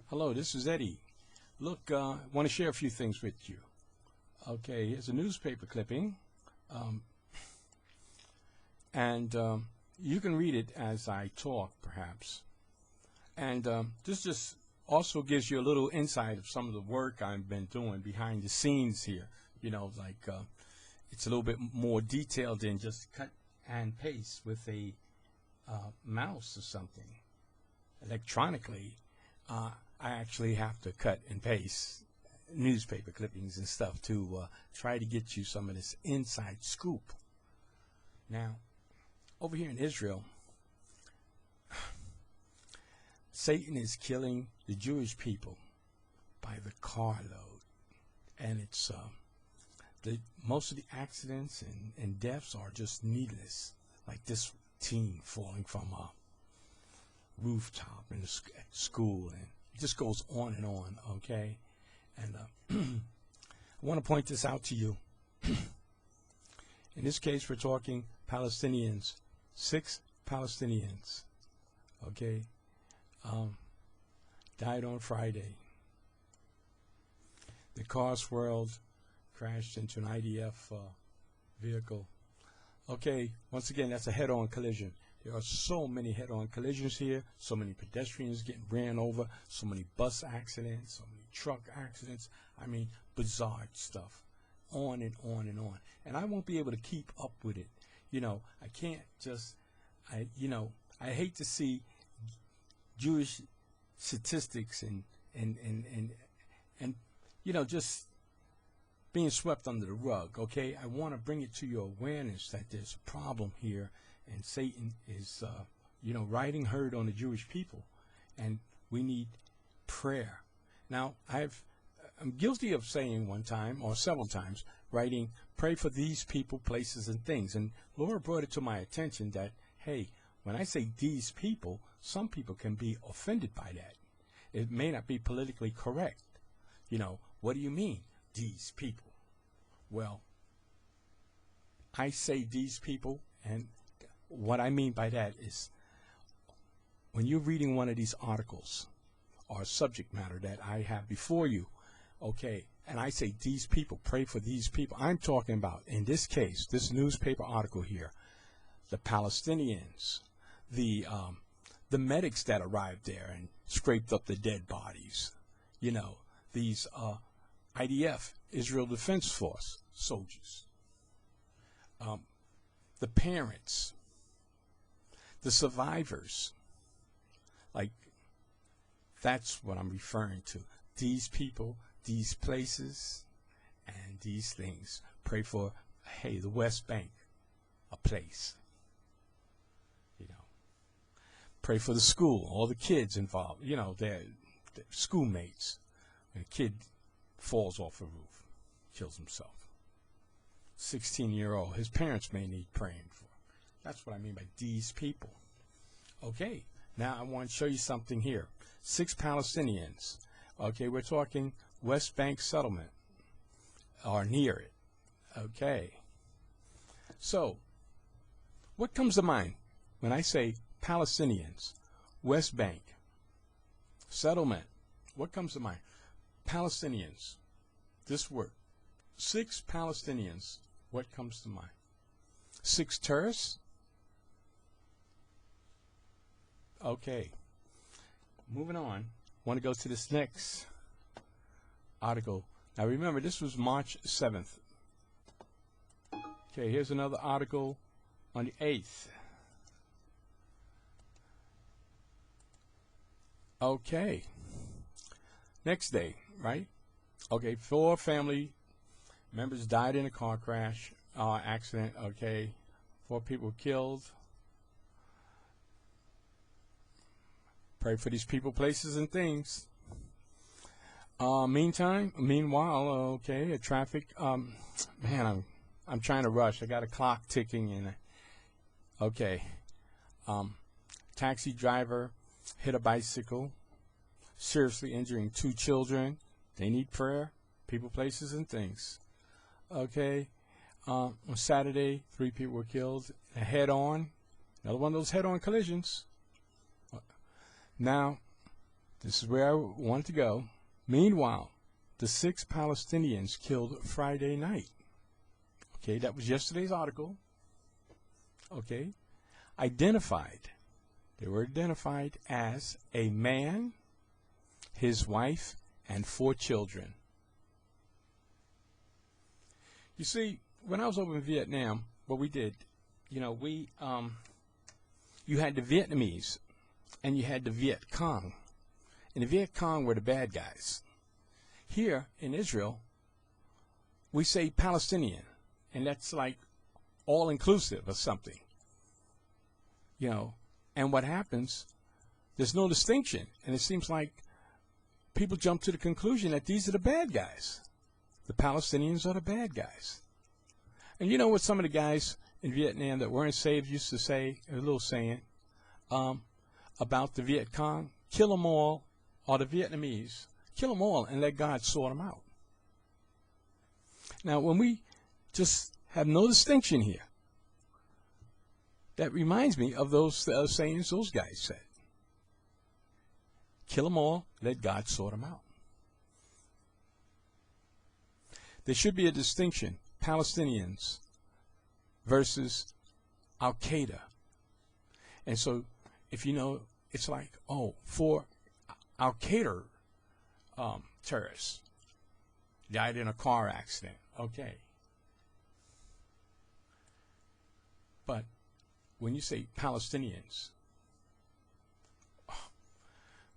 Hello, this is Eddie. Look, I want to share a few things with you. Okay, here's a newspaper clipping, um, and you can read it as I talk, perhaps. And this just also gives you a little insight of some of the work I've been doing behind the scenes here. It's a little bit more detailed than just cut and paste with a mouse or something electronically. I actually have to cut and paste newspaper clippings and stuff to try to get you some of this inside scoop. Now, over here in Israel, Satan is killing the Jewish people by the carload, and it's most of the accidents and deaths are just needless, like this teen falling from a rooftop in the at school, and it just goes on and on. Okay, and I want to point this out to you. In this case, we're talking Palestinians, 6 Palestinians. Okay, died on Friday. The car swirled, crashed into an IDF vehicle. Okay, once again, that's a head-on collision. There are so many head-on collisions here, so many pedestrians getting ran over, so many bus accidents, so many truck accidents. I mean, bizarre stuff. On and on and on. And I won't be able to keep up with it. I can't just, I hate to see Jewish statistics and just being swept under the rug, okay? I want to bring it to your awareness that there's a problem here, and Satan is, riding herd on the Jewish people, and we need prayer. Now, I'm guilty of saying one time or several times, writing, pray for these people, places, and things. And Laura brought it to my attention that, hey, when I say these people, some people can be offended by that. It may not be politically correct. What do you mean, these people? Well, I say these people, and what I mean by that is when you're reading one of these articles or subject matter that I have before you, okay, and I say these people, pray for these people, I'm talking about, in this case, this newspaper article here, the Palestinians, the medics that arrived there and scraped up the dead bodies, these IDF, Israel Defense Force soldiers, the parents, the survivors. Like, that's what I'm referring to. These people, these places, and these things. Pray for, hey, the West Bank, a place. Pray for the school, all the kids involved, their schoolmates. When a kid falls off a roof, kills himself. 16-year-old, his parents may need praying for. That's what I mean by these people. Okay, now I want to show you something here. 6 Palestinians. Okay, we're talking West Bank settlement, or near it. Okay. So, what comes to mind when I say Palestinians, West Bank, settlement? What comes to mind? Palestinians, this word. 6 Palestinians, what comes to mind? 6 terrorists? Okay. Moving on. Want to go to this next article. Now remember, this was March 7th. Okay, here's another article on the 8th. Okay. Next day, right? Okay, 4 family members died in a car crash, accident. Okay, 4 people killed. Pray for these people, places, and things. Meanwhile, okay, a traffic. Man, I'm trying to rush. I got a clock ticking, and okay. Taxi driver hit a bicycle, seriously injuring 2 children. They need prayer, people, places, and things. Okay. On Saturday, 3 people were killed. Head-on. Another one of those head-on collisions. Now, This is where I want to go. Meanwhile, the 6 Palestinians killed Friday night. Okay, that was yesterday's article. Okay, identified. They were identified as a man, his wife, and 4 children. You see, when I was over in Vietnam, what we did, you know, you had the Vietnamese and you had the Viet Cong. And the Viet Cong were the bad guys. Here in Israel, we say Palestinian, and that's like all-inclusive or something. You know, and what happens, there's no distinction. And it seems like people jump to the conclusion that these are the bad guys. The Palestinians are the bad guys. And you know what some of the guys in Vietnam that weren't saved used to say, a little saying, about the Viet Cong? Kill them all, or the Vietnamese. Kill them all and let God sort them out. Now, when we just have no distinction here, that reminds me of those sayings those guys said. Kill them all, let God sort them out. There should be a distinction, Palestinians versus Al-Qaeda. And so, if you know, it's like, oh, for Al-Qaeda terrorists died in a car accident. Okay. But when you say Palestinians,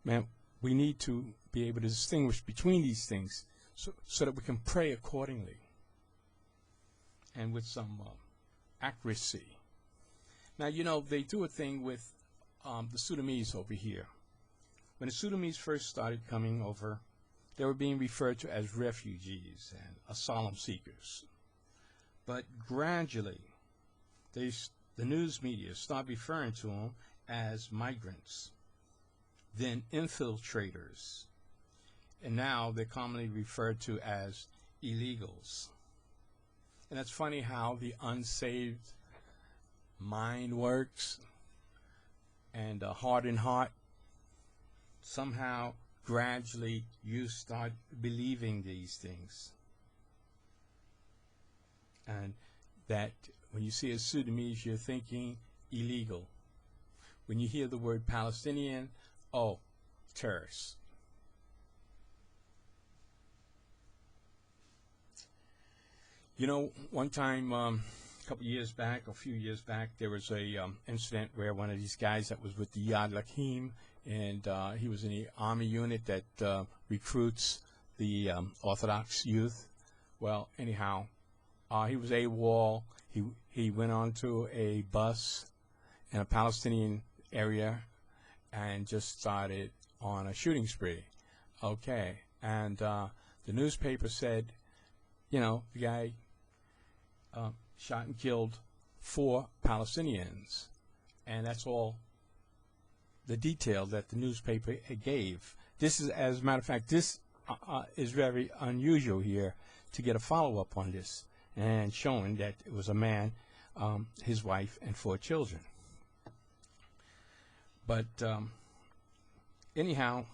man, we need to be able to distinguish between these things so that we can pray accordingly and with some accuracy. Now, you know, they do a thing with the Sudanese over here. When the Sudanese first started coming over, they were being referred to as refugees and asylum seekers. But gradually, the news media started referring to them as migrants, then infiltrators, and now they're commonly referred to as illegals. And it's funny how the unsaved mind works, and hardened heart. Somehow, gradually, you start believing these things. And that when you see a Sudanese, you're thinking illegal. When you hear the word Palestinian, oh, terrorists. You know, one time, a few years back, there was a incident where one of these guys that was with the Yad Lakim, and he was in the army unit that recruits the Orthodox youth. Well, anyhow, he was AWOL. He went onto a bus in a Palestinian area and just started on a shooting spree. Okay, and the newspaper said, you know, the guy shot and killed 4 Palestinians, and that's all the detail that the newspaper gave. This is, as a matter of fact, this is very unusual here to get a follow-up on this, and showing that it was a man, his wife, and 4 children. But anyhow,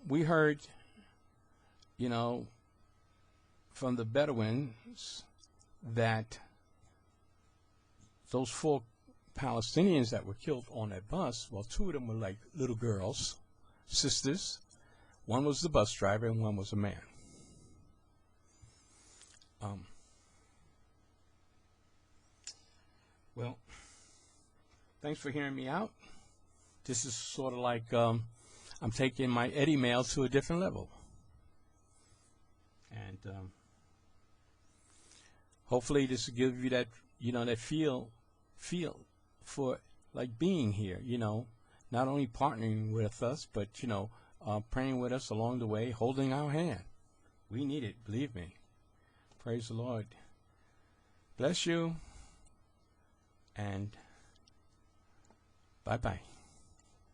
we heard, you know, from the Bedouins that those 4 Palestinians that were killed on that bus, well, 2 of them were like little girls, sisters. One was the bus driver and one was a man. Well, thanks for hearing me out. This is sort of like I'm taking my Eddie mail to a different level. And hopefully this will give you that, you know, that feel for like being here, you know, not only partnering with us, but, you know, praying with us along the way, holding our hand. We need it, believe me. Praise the Lord. Bless you, and bye-bye.